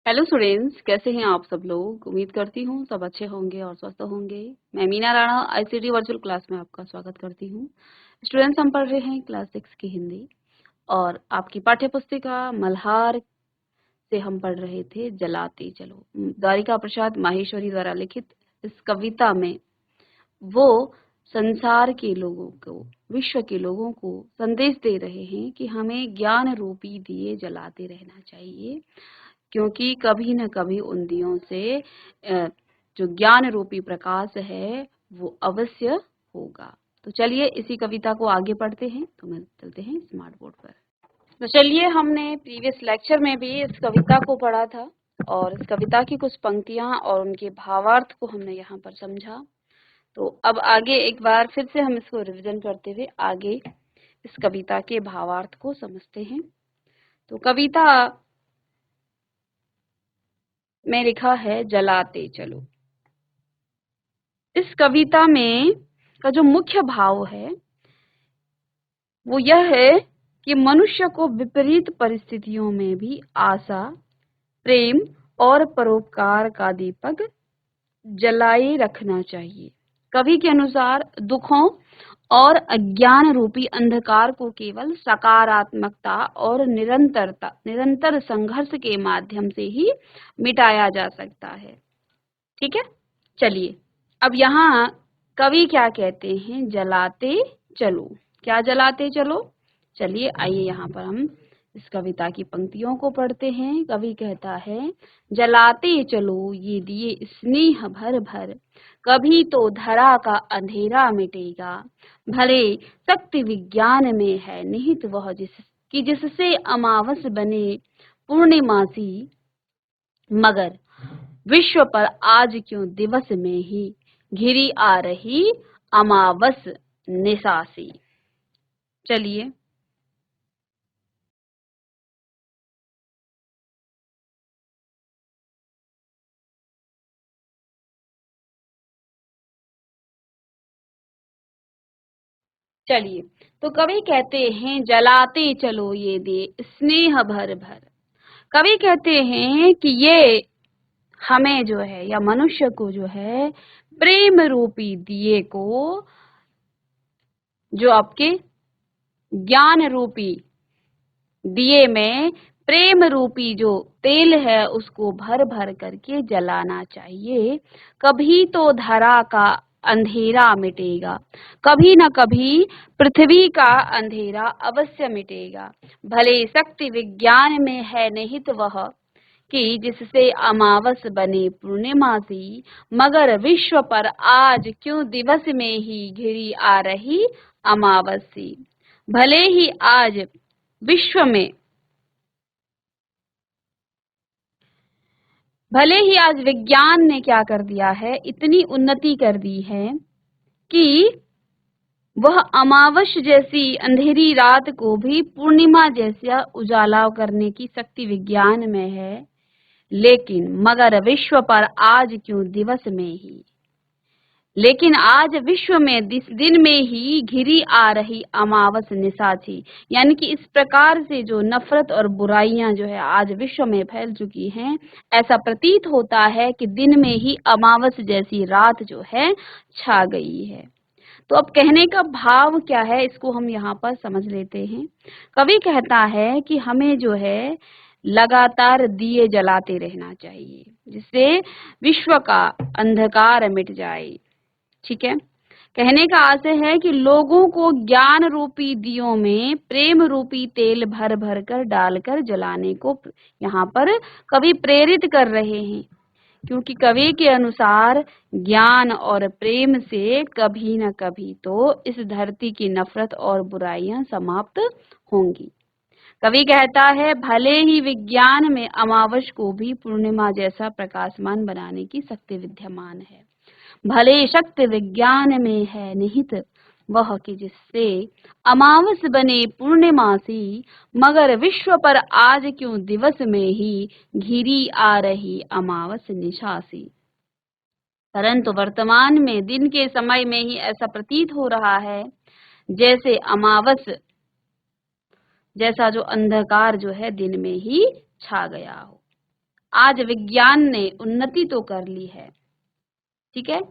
Hello students, कैसे हैं आप सब लोग। उम्मीद करती हूँ सब अच्छे होंगे और स्वस्थ होंगे। मैं Meena Rana ICT virtual class में आपका स्वागत करती हूँ। स्टूडेंट्स, हम पढ़ रहे हैं क्लास 6 की हिंदी और आपकी पाठ्य पुस्तिका मल्हार से हम पढ़ रहे थे जलाते चलो। द्वारिका प्रसाद माहेश्वरी द्वारा लिखित इस कविता में वो संसार के लोगों को, विश्व के लोगों को संदेश दे रहे हैं कि हमें ज्ञान रूपी दिए जलाते रहना चाहिए, क्योंकि कभी न कभी उन दियों से जो ज्ञान रूपी प्रकाश है वो अवश्य होगा। तो चलिए इसी कविता को आगे पढ़ते हैं। तो मैं चलते हैं स्मार्ट बोर्ड पर। तो चलिए, हमने प्रीवियस लेक्चर में भी इस कविता को पढ़ा था और इस कविता की कुछ पंक्तियां और उनके भावार्थ को हमने यहाँ पर समझा। तो अब आगे एक बार फिर से हम इसको रिवीजन करते हुए आगे इस कविता के भावार्थ को समझते हैं। तो कविता में लिखा है जलाते चलो। इस कविता में का जो मुख्य भाव है वो यह है कि मनुष्य को विपरीत परिस्थितियों में भी आशा, प्रेम और परोपकार का दीपक जलाए रखना चाहिए। कवि के अनुसार दुखों और अज्ञान रूपी अंधकार को केवल सकारात्मकता और निरंतर संघर्ष के माध्यम से ही मिटाया जा सकता है। ठीक है, चलिए अब यहाँ कवि क्या कहते हैं, जलाते चलो। क्या जलाते चलो? चलिए आइए यहाँ पर हम इस कविता की पंक्तियों को पढ़ते हैं। कवि कहता है, जलाते चलो ये दिए स्नेह भर भर, कभी तो धरा का अंधेरा मिटेगा। भले शक्ति विज्ञान में है निहित वह जिससे अमावस बने पूर्णिमासी, मगर विश्व पर आज क्यों दिवस में ही घिरी आ रही अमावस निशासी। चलिए चलिए तो कवि कहते हैं जलाते चलो ये दे स्नेह भर भर। कवि कहते हैं कि ये हमें जो है या मनुष्य को जो है प्रेम रूपी दिए को, जो आपके ज्ञान रूपी दिए में प्रेम रूपी जो तेल है उसको भर भर करके जलाना चाहिए। कभी तो धरा का अंधेरा मिटेगा, कभी न कभी पृथ्वी का अंधेरा अवश्य मिटेगा। भले शक्ति विज्ञान में है निहित वह कि जिससे अमावस बने पूर्णिमासी, मगर विश्व पर आज क्यों दिवस में ही घिरी आ रही अमावसी। भले ही आज विश्व में भले ही आज विज्ञान ने क्या कर दिया है, इतनी उन्नति कर दी है कि वह अमावस जैसी अंधेरी रात को भी पूर्णिमा जैसा उजाला करने की शक्ति विज्ञान में है, लेकिन मगर विश्व पर आज क्यों दिवस में ही, लेकिन आज विश्व में दिन में ही घिरी आ रही अमावस निशाची। यानी कि इस प्रकार से जो नफरत और बुराइयां जो है आज विश्व में फैल चुकी हैं, ऐसा प्रतीत होता है कि दिन में ही अमावस जैसी रात जो है छा गई है। तो अब कहने का भाव क्या है, इसको हम यहाँ पर समझ लेते हैं। कवि कहता है कि हमें जो है लगातार दिए जलाते रहना चाहिए, जिससे विश्व का अंधकार मिट जाए। ठीक है, कहने का आशय है कि लोगों को ज्ञान रूपी दियों में प्रेम रूपी तेल भर भर कर डालकर जलाने को यहाँ पर कवि प्रेरित कर रहे हैं, क्योंकि कवि के अनुसार ज्ञान और प्रेम से कभी न कभी तो इस धरती की नफरत और बुराइयां समाप्त होंगी। कवि कहता है, भले ही विज्ञान में अमावस को भी पूर्णिमा जैसा प्रकाशमान बनाने की शक्ति विद्यमान है, भले शक्ति विज्ञान में है निहित वह कि जिससे अमावस बने पूर्णिमासी, मगर विश्व पर आज क्यों दिवस में ही घिरी आ रही अमावस निशासी। परंतु वर्तमान में दिन के समय में ही ऐसा प्रतीत हो रहा है जैसे अमावस जैसा जो अंधकार जो है दिन में ही छा गया हो। आज विज्ञान ने उन्नति तो कर ली है, ठीक है,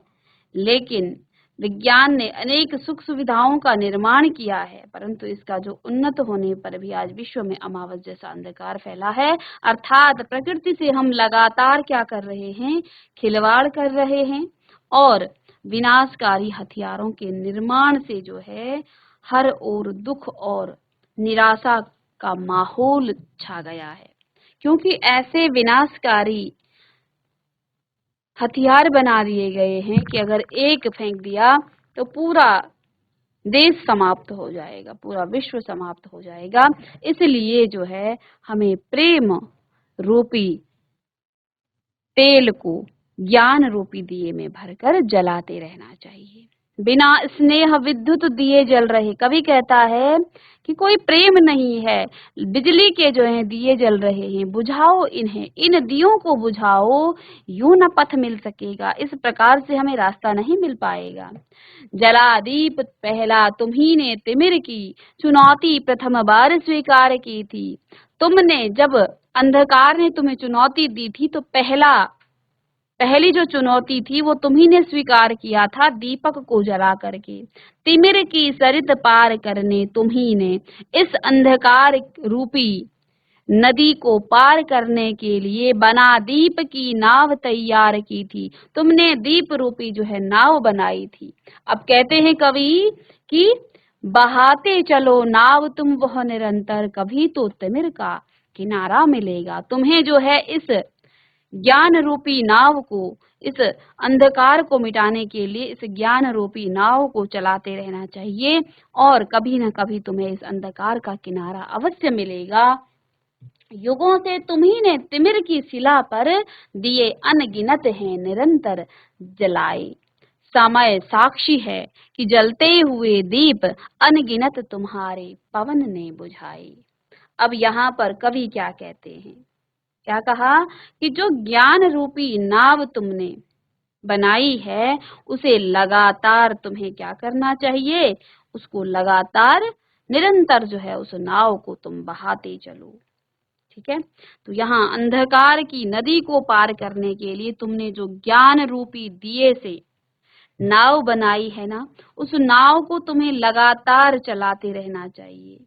लेकिन विज्ञान ने अनेक सुख सुविधाओं का निर्माण किया है, परंतु इसका जो उन्नत होने पर भी आज विश्व में अमावस जैसा अंधकार फैला है। अर्थात प्रकृति से हम लगातार क्या कर रहे हैं, खिलवाड़ कर रहे हैं और विनाशकारी हथियारों के निर्माण से जो है हर ओर दुख और निराशा का माहौल छा गया है, क्योंकि ऐसे विनाशकारी हथियार बना दिए गए हैं कि अगर एक फेंक दिया तो पूरा देश समाप्त हो जाएगा, पूरा विश्व समाप्त हो जाएगा। इसलिए जो है हमें प्रेम रूपी तेल को ज्ञान रूपी दिए में भरकर जलाते रहना चाहिए। बिना स्नेह विद्युत दिए जल रहे, कवि कहता है कि कोई प्रेम नहीं है, बिजली के जो है दिए जल रहे हैं, बुझाओ इन्हें, इन दियों को बुझाओ, यूं न पथ मिल सकेगा। इस प्रकार से हमें रास्ता नहीं मिल पाएगा। जला दीप पहला तुम्ही ने तिमिर की, चुनौती प्रथम बार स्वीकार की थी। तुमने जब अंधकार ने तुम्हें चुनौती दी थी तो पहली जो चुनौती थी वो तुम्ही ने स्वीकार किया था, दीपक को जला करके। तिमिर की सरित पार करने तुम्ही ने इस अंधकार रूपी नदी को पार करने के लिए बना दीप की नाव तैयार की थी। तुमने दीप रूपी जो है नाव बनाई थी। अब कहते हैं कवि कि बहाते चलो नाव तुम वह निरंतर, कभी तो तिमिर का किनारा मिलेगा। तुम्हें जो है इस ज्ञान रूपी नाव को, इस अंधकार को मिटाने के लिए इस ज्ञान रूपी नाव को चलाते रहना चाहिए और कभी न कभी तुम्हें इस अंधकार का किनारा अवश्य मिलेगा। युगों से तुम्ही ने तिमिर की शिला पर दिए अनगिनत हैं निरंतर जलाए। समय साक्षी है कि जलते हुए दीप अनगिनत तुम्हारे पवन ने बुझाए। अब यहाँ पर कवि क्या कहते हैं, क्या कहा कि जो ज्ञान रूपी नाव तुमने बनाई है उसे लगातार तुम्हें क्या करना चाहिए, उसको लगातार निरंतर जो है उस नाव को तुम बहाते चलो, ठीक है। तो यहाँ अंधकार की नदी को पार करने के लिए तुमने जो ज्ञान रूपी दिए से नाव बनाई है ना, उस नाव को तुम्हें लगातार चलाते रहना चाहिए,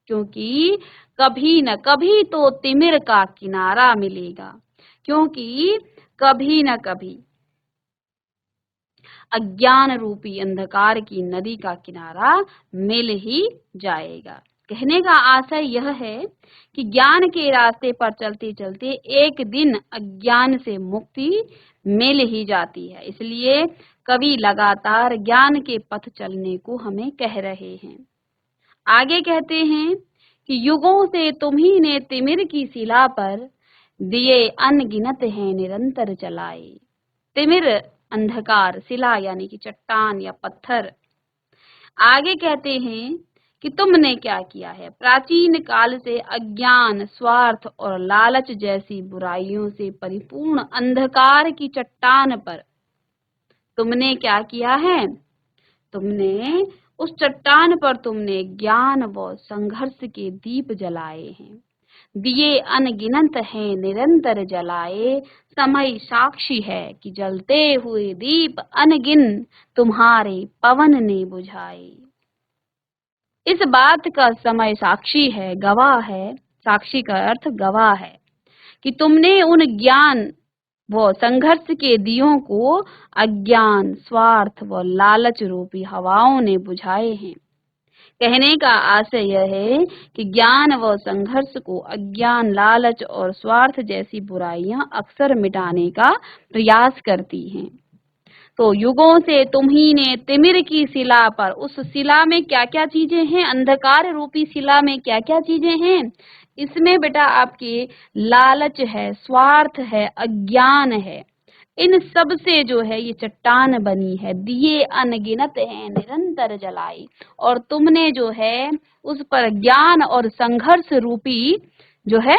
क्योंकि कभी न कभी तो तिमिर का किनारा मिलेगा, क्योंकि कभी न कभी अज्ञान रूपी अंधकार की नदी का किनारा मिल ही जाएगा। कहने का आशय यह है कि ज्ञान के रास्ते पर चलते चलते एक दिन अज्ञान से मुक्ति मिल ही जाती है। इसलिए कवि लगातार ज्ञान के पथ चलने को हमें कह रहे हैं। आगे कहते हैं कि युगों से तुम्ही ने तिमिर की शिला पर दिए अनगिनत हैं निरंतर चलाए। तिमिर अंधकार, शिला यानी कि चट्टान या पत्थर। आगे कहते हैं कि तुमने क्या किया है, प्राचीन काल से अज्ञान, स्वार्थ और लालच जैसी बुराइयों से परिपूर्ण अंधकार की चट्टान पर तुमने क्या किया है, तुमने उस चट्टान पर तुमने ज्ञान व संघर्ष के दीप जलाए हैं। दिए अनगिनत हैं निरंतर जलाए, समय साक्षी है कि जलते हुए दीप अनगिन तुम्हारे पवन ने बुझाए। इस बात का समय साक्षी है, गवाह है, साक्षी का अर्थ गवाह है कि तुमने उन ज्ञान व संघर्ष के दियों को अज्ञान, स्वार्थ व लालच रूपी हवाओं ने बुझाए हैं। कहने का आशय यह है कि ज्ञान व संघर्ष को अज्ञान, लालच और स्वार्थ जैसी बुराइयां अक्सर मिटाने का प्रयास करती हैं। तो युगों से तुम्ही ने तिमिर की शिला पर, उस शिला में क्या क्या चीजें हैं, अंधकार रूपी शिला में क्या क्या चीजें हैं, इसमें बेटा आपके लालच है, स्वार्थ है, अज्ञान है, इन सब से जो है ये चट्टान बनी है। दिए अनगिनत हैं निरंतर जलाई, और तुमने जो है उस पर ज्ञान और संघर्ष रूपी जो है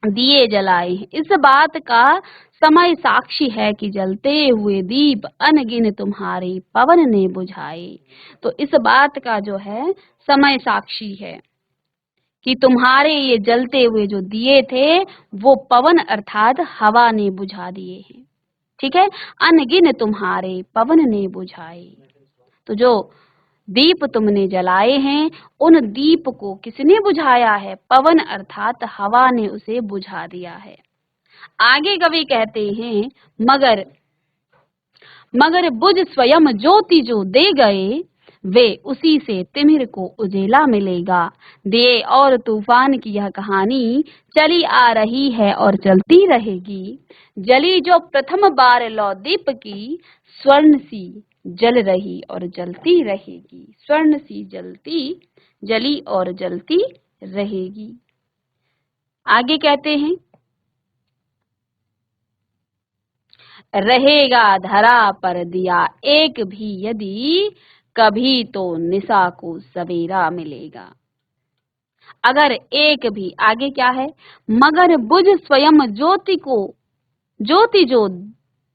दिए जलाए। इस बात का समय साक्षी है कि जलते हुए दीप अनगिन तुम्हारे पवन ने बुझाए। तो इस बात का जो है समय साक्षी है कि तुम्हारे ये जलते हुए जो दिए थे वो पवन अर्थात हवा ने बुझा दिए हैं। ठीक है, अनगिन तुम्हारे पवन ने बुझाए। तो जो दीप तुमने जलाए हैं उन दीप को किसने बुझाया है? पवन अर्थात हवा ने उसे बुझा दिया है। आगे कवि कहते हैं, मगर मगर बुझ स्वयं ज्योति जो दे गए, वे उसी से तिमिर को उजेला मिलेगा। दे और तूफान की यह कहानी चली आ रही है और चलती रहेगी। जली जो प्रथम बार लौ दीप की, स्वर्ण सी जल रही और जलती रहेगी। स्वर्ण सी जलती जली और जलती रहेगी। आगे कहते हैं, रहेगा धरा पर दिया एक भी यदि, कभी तो निशा को सवेरा मिलेगा। अगर एक भी, आगे क्या है, मगर बुझ स्वयं ज्योति को, ज्योति जो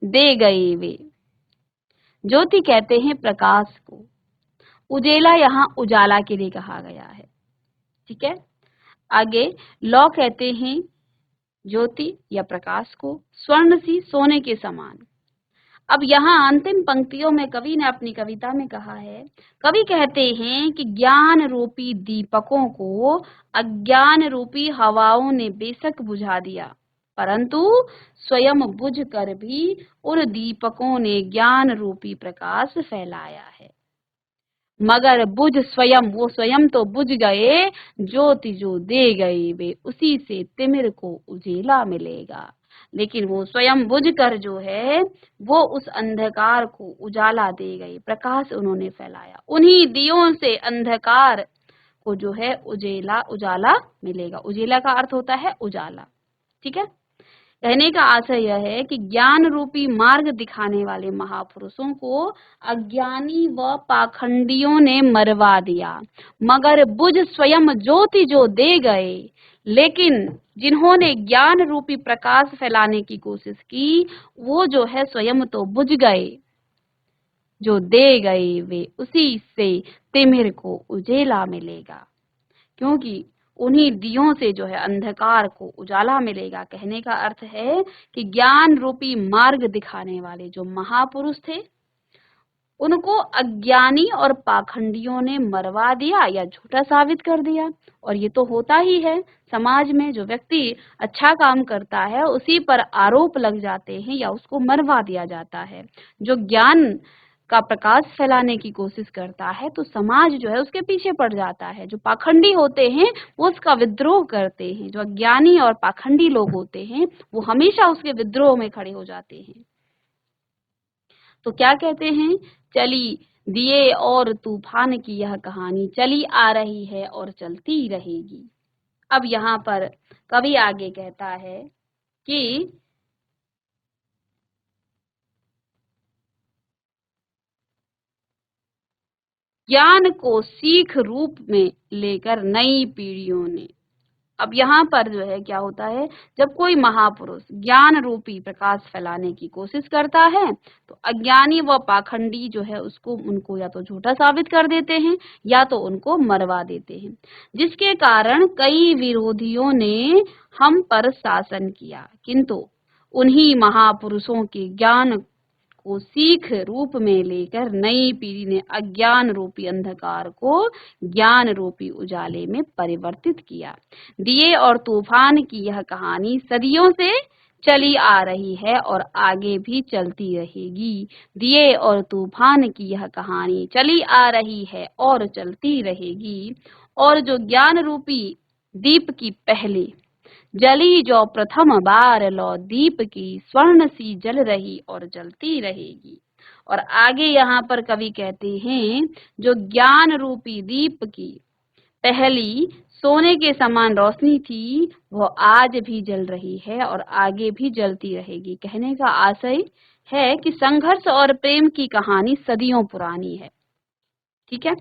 दे गए वे, ज्योति कहते हैं प्रकाश को, उजेला यहाँ उजाला के लिए कहा गया है। ठीक है, आगे लौ कहते हैं ज्योति या प्रकाश को, स्वर्ण सी सोने के समान। अब यहाँ अंतिम पंक्तियों में कवि ने अपनी कविता में कहा है, कवि कहते हैं कि ज्ञान रूपी दीपकों को अज्ञान रूपी हवाओं ने बेशक बुझा दिया, परंतु स्वयं बुझ कर भी उन दीपकों ने ज्ञान रूपी प्रकाश फैलाया है। मगर बुझ स्वयं, वो स्वयं तो बुझ गए, ज्योति जो दे गए वे उसी से तिमिर को उजेला मिलेगा। लेकिन वो स्वयं बुझ कर जो है वो उस अंधकार को उजाला दे गए, प्रकाश उन्होंने फैलाया। उन्हीं दियों से अंधकार को जो है उजेला उजाला मिलेगा। उजेला का अर्थ होता है उजाला। ठीक है, कहने का आशय यह है कि ज्ञान रूपी मार्ग दिखाने वाले महापुरुषों को अज्ञानी व पाखंडियों ने मरवा दिया, मगर बुझ स्वयं ज्योति जो दे गए। लेकिन जिन्होंने ज्ञान रूपी प्रकाश फैलाने की कोशिश की वो जो है स्वयं तो बुझ गए, जो दे गए वे उसी से तिमिर को उजेला मिलेगा। क्योंकि उन्हीं दियों से जो है अंधकार को उजाला मिलेगा। कहने का अर्थ है कि ज्ञान रूपी मार्ग दिखाने वाले जो महापुरुष थे उनको अज्ञानी और पाखंडियों ने मरवा दिया या झूठा साबित कर दिया। और ये तो होता ही है, समाज में जो व्यक्ति अच्छा काम करता है उसी पर आरोप लग जाते हैं या उसको मरवा दिया जाता है। जो ज्ञान का प्रकाश फैलाने की कोशिश करता है तो समाज जो है उसके पीछे पड़ जाता है। जो पाखंडी होते हैं वो उसका विद्रोह करते हैं। जो अज्ञानी और पाखंडी लोग होते हैं वो हमेशा उसके विद्रोह में खड़े हो जाते हैं। तो क्या कहते हैं, चली दिए और तूफान की यह कहानी चली आ रही है और चलती रहेगी। अब यहाँ पर कवि आगे कहता है कि ज्ञान को सीख रूप में लेकर नई पीढ़ियों ने। अब यहाँ पर जो है क्या होता है, जब कोई महापुरुष ज्ञान रूपी प्रकाश फैलाने की कोशिश करता है तो अज्ञानी व पाखंडी जो है उसको उनको या तो झूठा साबित कर देते हैं या तो उनको मरवा देते हैं, जिसके कारण कई विरोधियों ने हम पर शासन किया। किंतु उन्हीं महापुरुषों के ज्ञान को सीख रूप में लेकर नई पीढ़ी ने अज्ञान रूपी अंधकार को ज्ञान रूपी उजाले में परिवर्तित किया। दिए और तूफान की यह कहानी सदियों से चली आ रही है और आगे भी चलती रहेगी। दिए और तूफान की यह कहानी चली आ रही है और चलती रहेगी। और जो ज्ञान रूपी दीप की पहले जली जो प्रथम बार लो दीप की, स्वर्ण सी जल रही और जलती रहेगी। और आगे यहाँ पर कवि कहते हैं, जो ज्ञान रूपी दीप की पहली सोने के समान रोशनी थी वो आज भी जल रही है और आगे भी जलती रहेगी। कहने का आशय है कि संघर्ष और प्रेम की कहानी सदियों पुरानी है। ठीक है,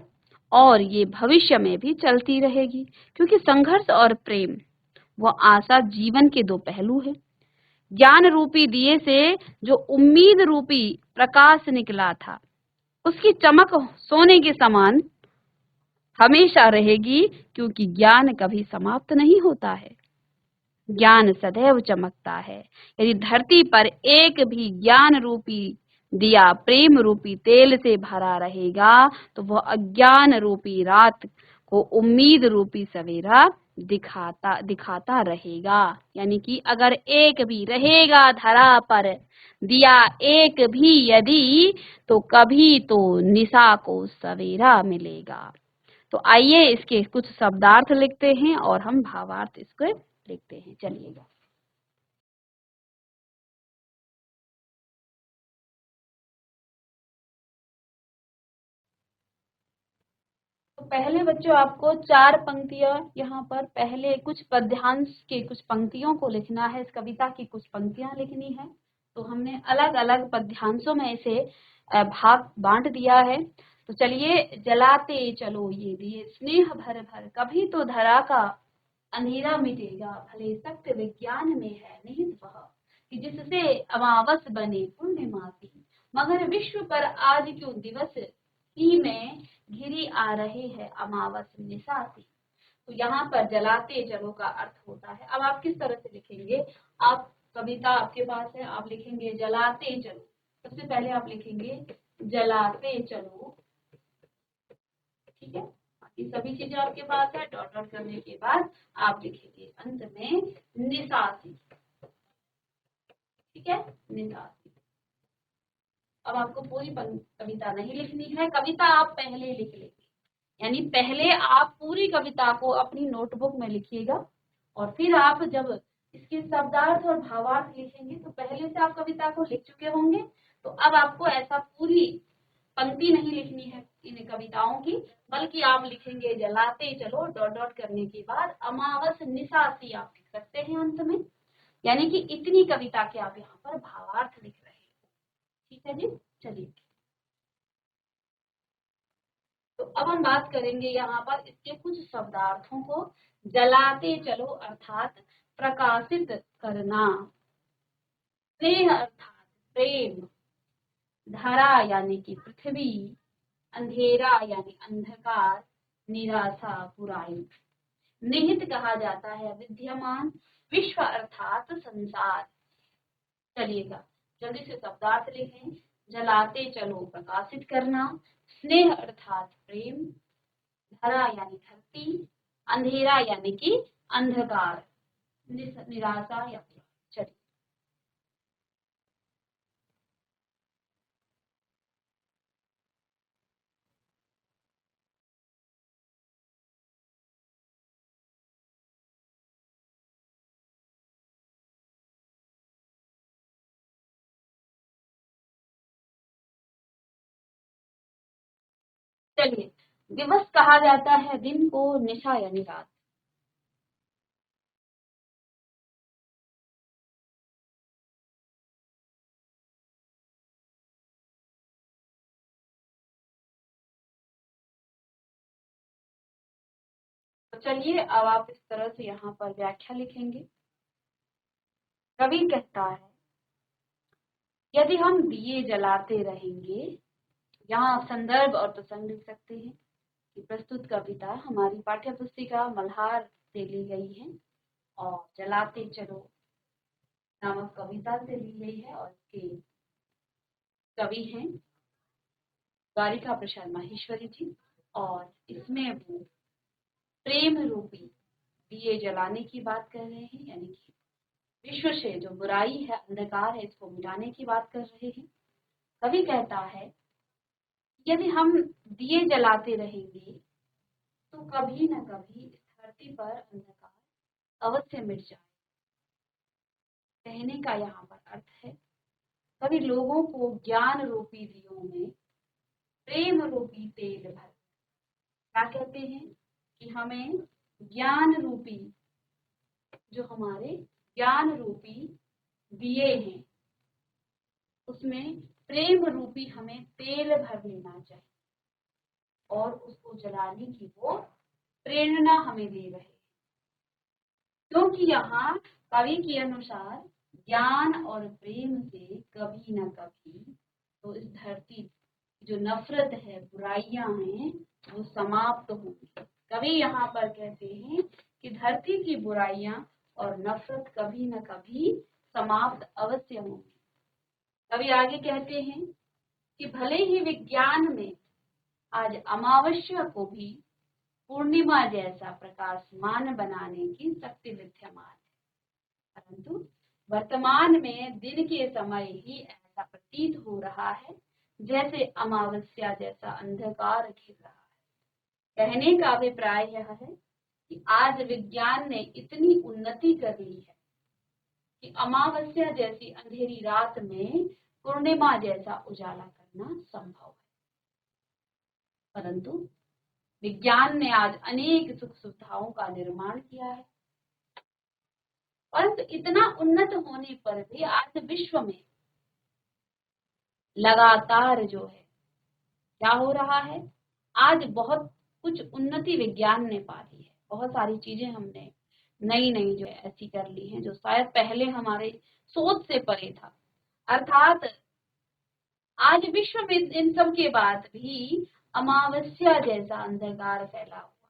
और ये भविष्य में भी चलती रहेगी, क्योंकि संघर्ष और प्रेम वो आशा जीवन के दो पहलू है। ज्ञान रूपी दिए से जो उम्मीद रूपी प्रकाश निकला था उसकी चमक सोने के समान हमेशा रहेगी, क्योंकि ज्ञान कभी समाप्त नहीं होता है। ज्ञान सदैव चमकता है। यदि धरती पर एक भी ज्ञान रूपी दिया प्रेम रूपी तेल से भरा रहेगा, तो वह अज्ञान रूपी रात को उम्मीद रूपी सवेरा दिखाता दिखाता रहेगा। यानी कि अगर एक भी रहेगा धरा पर दिया एक भी यदि, तो कभी तो निशा को सवेरा मिलेगा। तो आइए इसके कुछ शब्दार्थ लिखते हैं और हम भावार्थ इसको लिखते हैं। चलिएगा। तो पहले बच्चों आपको 4 पंक्तियां यहाँ पर पहले कुछ पद्यांश के कुछ पंक्तियों को लिखना है। इस कविता की कुछ पंक्तियां लिखनी है। तो हमने अलग अलग पद्यांशों में इसे भाग बांट दिया है। तो चलिए, जलाते चलो ये दिए स्नेह भर भर, कभी तो धरा का अंधेरा मिटेगा, भले सत्य विज्ञान में है निहित वह, कि जिससे अमावस बने पूर्णिमा की, मगर विश्व पर आज क्यों दिवस ही में घिरी आ रहे हैं अमावस निशाती। तो यहाँ पर जलाते चलो का अर्थ होता है। अब आप किस तरह से लिखेंगे? आप कविता आपके पास है, आप लिखेंगे जलाते चलो। सबसे पहले आप लिखेंगे जलाते चलो, ठीक है। बाकी सभी चीजें आपके पास है। डॉट डॉट करने के बाद आप लिखेंगे अंत में निशासी, ठीक है, निशासी। अब आपको पूरी कविता नहीं लिखनी है, कविता आप पहले लिख लेंगे। यानी पहले आप पूरी कविता को अपनी नोटबुक में लिखिएगा और फिर आप जब इसके शब्दार्थ और भावार्थ लिखेंगे तो पहले से आप कविता को लिख चुके होंगे। तो अब आपको ऐसा पूरी पंक्ति नहीं लिखनी है इन कविताओं की, बल्कि आप लिखेंगे जलाते चलो, डॉट डॉट करने के बाद अमावस निशासी आप लिख सकते हैं अंत में। यानी कि इतनी कविता के आप यहाँ पर भावार्थ लिख रहे हैं। ठीक है जी, चलिए। तो अब हम बात करेंगे यहाँ पर इसके कुछ शब्दार्थों को। जलाते चलो अर्थात प्रकाशित करना, स्नेह अर्थात प्रेम, धरा यानी कि पृथ्वी, अंधेरा यानी अंधकार, निराशा बुराई। निहित कहा जाता है विद्यमान, विश्व अर्थात संसार। चलिएगा, जल्दी से शब्दार्थ लिखें। जलाते चलो प्रकाशित करना, स्नेह अर्थात प्रेम, धरा यानी धरती, अंधेरा यानी कि अंधकार, निराशा या चलिए। चलिए, दिवस कहा जाता है दिन को, निशा यानी रात। तो चलिए, अब आप इस तरह से यहाँ पर व्याख्या लिखेंगे। कवि कहता है, यदि हम दिए जलाते रहेंगे, यहाँ आप संदर्भ और प्रसंग लिख सकते हैं कि प्रस्तुत कविता हमारी पाठ्य पुस्तिका मल्हार से ली गई है और जलाते चलो नामक कविता से ली गई है और इसके कवि हैं द्वारिका प्रसाद माहेश्वरी जी। और इसमें वो प्रेम रूपी दिए जलाने की बात कर रहे हैं, यानी कि विश्व से जो बुराई है, अंधकार है, इसको मिटाने की बात कर रहे हैं। कवि कहता है, यदि हम दिए जलाते रहेंगे तो कभी न कभी इस धरती पर अंधकार अवश्य मिट जाए। कहने का यहाँ पर अर्थ है, कभी लोगों को ज्ञान रूपी दियों में प्रेम रूपी तेल भर, क्या कहते हैं कि हमें ज्ञान रूपी, जो हमारे ज्ञान रूपी दिए हैं, उसमें प्रेम रूपी हमें तेल भर लेना चाहिए और उसको जलाने की वो प्रेरणा हमें दे रहे हैं। क्योंकि यहाँ कवि के अनुसार ज्ञान और प्रेम से कभी न कभी तो इस धरती जो नफरत है, बुराइयां हैं, वो समाप्त होंगी। कवि यहाँ पर कहते हैं कि धरती की बुराइयां और नफरत कभी न कभी समाप्त अवश्य होंगी। कवि आगे कहते हैं कि भले ही विज्ञान में आज अमावस्या को भी पूर्णिमा जैसा प्रकाशमान बनाने की शक्ति विद्यमान है, परंतु वर्तमान में दिन के समय ही ऐसा प्रतीत हो रहा है जैसे अमावस्या जैसा अंधकार घिर रहा है। कहने का अभिप्राय यह है कि आज विज्ञान ने इतनी उन्नति कर ली है कि अमावस्या जैसी अंधेरी रात में पूर्णिमा जैसा उजाला करना संभव है। परंतु विज्ञान ने आज अनेक सुख सुविधाओं का निर्माण किया है, परंतु इतना उन्नत होने पर भी आज विश्व में लगातार जो है क्या हो रहा है, आज बहुत कुछ उन्नति विज्ञान ने पा ली है। बहुत सारी चीजें हमने नई नई जो है ऐसी कर ली हैं जो शायद पहले हमारे सोच से परे था। अर्थात आज विश्व में इन सब के बाद भी अमावस्या जैसा अंधकार फैला हुआ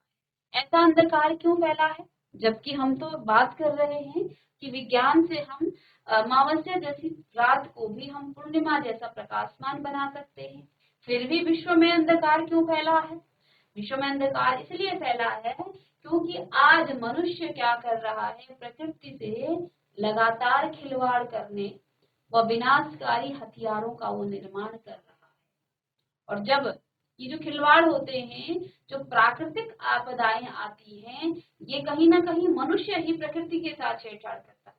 है। ऐसा अंधकार क्यों फैला है, जबकि हम तो बात कर रहे हैं कि विज्ञान से हम अमावस्या जैसी रात को भी हम पूर्णिमा जैसा प्रकाशमान बना सकते हैं, फिर भी विश्व में अंधकार क्यों फैला है? विश्व में अंधकार इसलिए फैला है क्योंकि आज मनुष्य क्या कर रहा है, प्रकृति से लगातार खिलवाड़ करने व विनाशकारी हथियारों का वो निर्माण कर रहा है। और जब ये जो खिलवाड़ होते हैं, जो प्राकृतिक आपदाएं आती हैं, ये कहीं ना कहीं मनुष्य ही प्रकृति के साथ छेड़छाड़ करता है,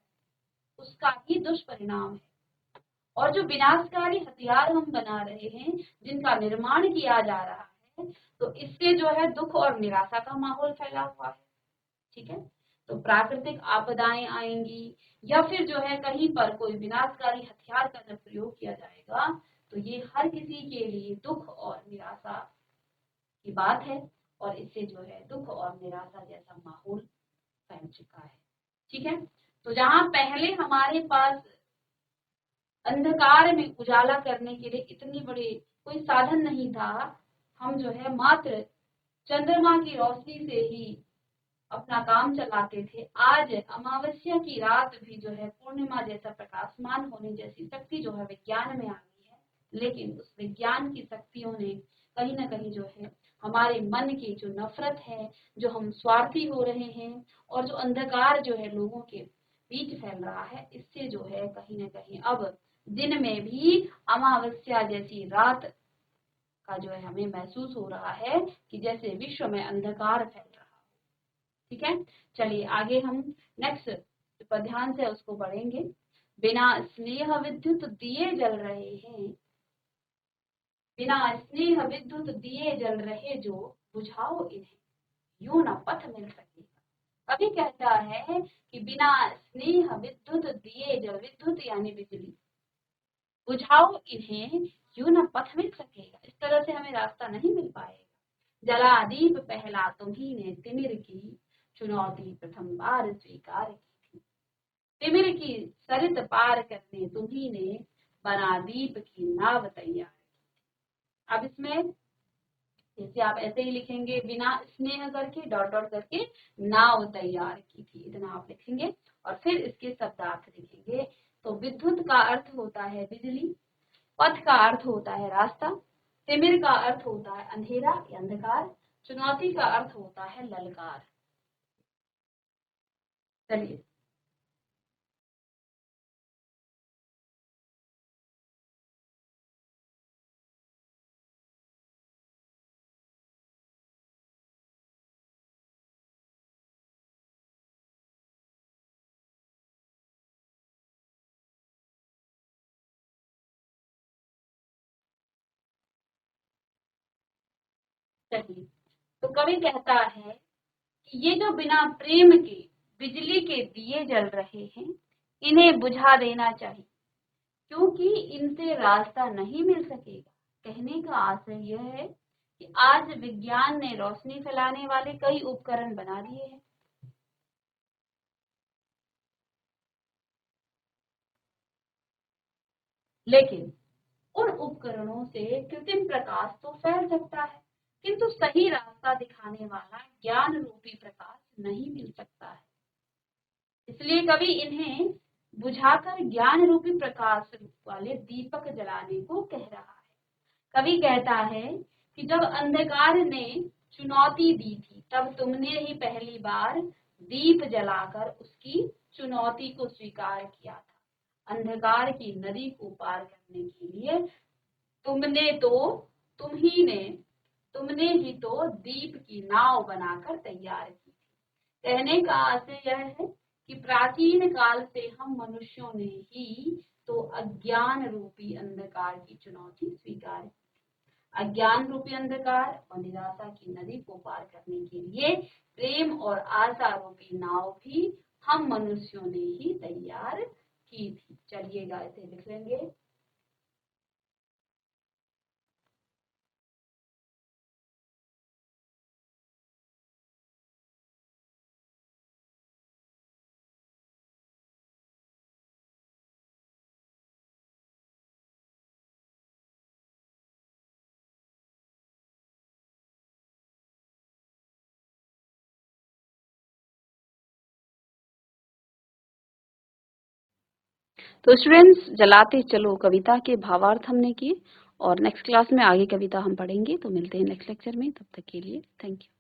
उसका ही दुष्परिणाम है। और जो विनाशकारी हथियार हम बना रहे हैं, जिनका निर्माण किया जा रहा है, तो इससे जो है दुख और निराशा का माहौल फैला हुआ है। ठीक है, तो प्राकृतिक आपदाएं आएंगी या फिर जो है कहीं पर कोई विनाशकारी हथियार का जब प्रयोग किया जाएगा, तो ये हर किसी के लिए दुख और निराशा की बात है, और इससे जो है दुख और निराशा जैसा माहौल फैल चुका है। ठीक है, तो जहां पहले हमारे पास अंधकार में उजाला करने के लिए इतनी बड़ी कोई साधन नहीं था, हम जो है मात्र चंद्रमा की रोशनी से ही अपना काम चलाते थे, आज अमावस्या की रात भी जो है पूर्णिमा जैसा प्रकाशमान होने जैसी शक्ति जो है विज्ञान में आ गई है। लेकिन उस विज्ञान की शक्तियों ने कहीं ना कहीं जो है हमारे मन की जो नफरत है, जो हम स्वार्थी हो रहे हैं, और जो अंधकार जो है लोगों के बीच फैल रहा है, इससे जो है कहीं ना कहीं अब दिन में भी अमावस्या जैसी रात का जो है हमें महसूस हो रहा है कि जैसे विश्व में अंधकार फैल रहा है। ठीक है, चलिए आगे हम नेक्स्ट पर ध्यान से उसको पढ़ेंगे। बिना स्नेह विद्युत दिए जल रहे हैं, बिना स्नेह विद्युत दिए जल रहे जो, बुझाओ इन्हें यूं न पथ मिल सकेगा। कभी कहता है कि बिना स्नेह विद्युत दिए जल, विद्युत यानी बिजली, बुझाओ इन्हें यूं न पथ मिल सकेगा, इस तरह से हमें रास्ता नहीं मिल पाएगा। जला दीप पहला तुम्ही ने तिमिर की चुनौती प्रथम बार स्वीकार की थी। तिमिर की सरित पार करने तुम्ही ने बना दीप की नाव तैयार की। अब इसमें जैसे आप ऐसे ही लिखेंगे, बिना स्नेह करके डॉट डॉट करके नाव तैयार की थी, इतना आप लिखेंगे और फिर इसके शब्दार्थ लिखेंगे। तो विद्युत का अर्थ होता है बिजली, पथ का अर्थ होता है रास्ता, तिमिर का अर्थ होता है अंधेरा या अंधकार, चुनौती का अर्थ होता है ललकार। चलिए चलिए, तो कवि कहता है कि ये जो बिना प्रेम के बिजली के दिए जल रहे हैं, इन्हें बुझा देना चाहिए, क्योंकि इनसे रास्ता नहीं मिल सकेगा। कहने का आशय यह है कि आज विज्ञान ने रोशनी फैलाने वाले कई उपकरण बना दिए हैं, लेकिन उन उपकरणों से कृत्रिम प्रकाश तो फैल सकता है, किंतु सही रास्ता दिखाने वाला ज्ञान रूपी प्रकाश नहीं मिल सकता है। इसलिए कवि इन्हें बुझाकर ज्ञान रूपी प्रकाश वाले दीपक जलाने को कह रहा है। कवि कहता है कि जब अंधकार ने चुनौती दी थी तब तुमने ही पहली बार दीप जलाकर उसकी चुनौती को स्वीकार किया था। अंधकार की नदी को पार करने के लिए तुमने ही तो दीप की नाव बनाकर तैयार की थी। कहने का आशय यह है कि प्राचीन काल से हम मनुष्यों ने ही तो अज्ञान रूपी अंधकार की चुनौती स्वीकार की। अज्ञान रूपी अंधकार और निराशा की नदी को पार करने के लिए प्रेम और आशा रूपी नाव भी हम मनुष्यों ने ही तैयार की थी। चलिएगा इसे लिख लेंगे। तो स्टूडेंट्स, जलाते चलो कविता के भावार्थ हमने किए और नेक्स्ट क्लास में आगे कविता हम पढ़ेंगे। तो मिलते हैं नेक्स्ट लेक्चर में, तब तक के लिए थैंक यू।